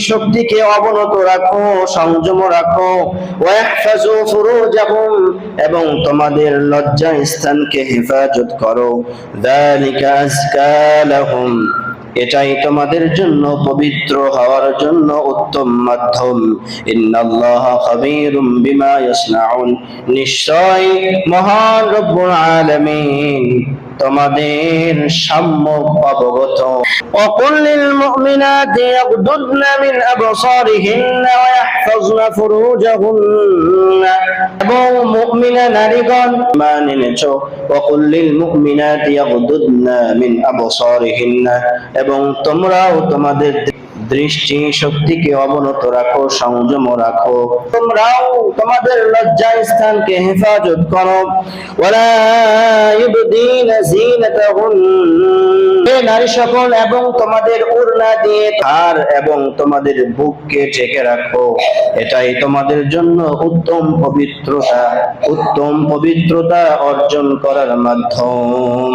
শক্তিকে অবনত রাখো, সংযম রাখো। ওয়াহফাজু ফুরুজাহুম, এবং তোমাদের লজ্জা স্থানকে হেফাজত করো। যালিকা আযকা লাহুম, এটাই তোমাদের জন্য পবিত্র হওয়ার জন্য উত্তম মাধ্যম। ইন্নাল্লাহা খাবীরুম বিমা ইয়াসনাউন, নিশ্চয় মহান রব্বুল আলামিন তোমাদের সম্যক অবগত। وقل للمؤمنات يغضضن من أبصارهن ويحفظن فروجهن, এবং মুমিনা নারীগণ ঈমান এনেছো, وقل للمؤمنات يغضضن من أبصارهن, এবং তোমরাও তোমাদের দৃষ্টি শক্তিকে অবনত রাখো, সংযম রাখো। তোমরাও তোমাদের লজ্জা স্থানকে হেফাজত করো। ওয়ালা ইবদিনা যিনাতাহুন্না, নারী সকল, এবং তোমাদের ওড়না দিয়ে তার এবং তোমাদের বুককে ঢেকে রাখো। এটাই তোমাদের জন্য উত্তম পবিত্রতা অর্জন করার মাধ্যম।